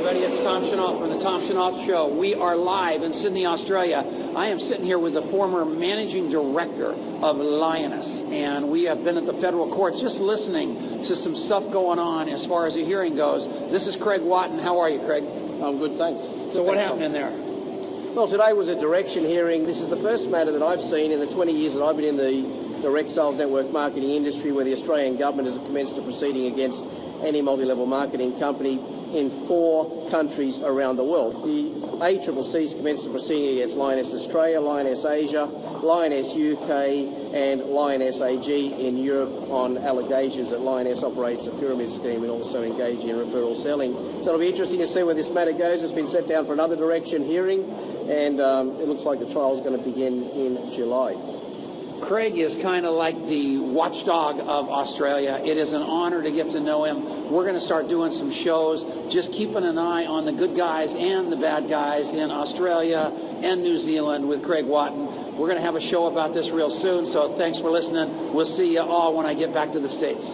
everybody. It's Tom Chenault from the Tom Chenault Show. We are live in Sydney, Australia. I am sitting here with the former managing director of Lyoness, and we have been at the federal courts just listening to some stuff going on as far as the hearing goes. This is Craig Watton. How are you, Craig? I'm good, thanks. So what happened in there? Well, today was a direction hearing. This is the first matter that I've seen in the 20 years that I've been in the direct sales network marketing industry where the Australian government has commenced a proceeding against any multi-level marketing company in 4 countries around the world. The ACCC has commenced a proceeding against Lyoness Australia, Lyoness Asia, Lyoness UK and Lyoness AG in Europe on allegations that Lyoness operates a pyramid scheme and also engaging in referral selling. So it'll be interesting to see where this matter goes. It's been set down for another direction hearing, and it looks like the trial is going to begin in July. Craig is kind of like the watchdog of Australia. It is an honor to get to know him. We're going to start doing some shows, just keeping an eye on the good guys and the bad guys in Australia and New Zealand with Craig Watton. We're going to have a show about this real soon, so thanks for listening. We'll see you all when I get back to the States.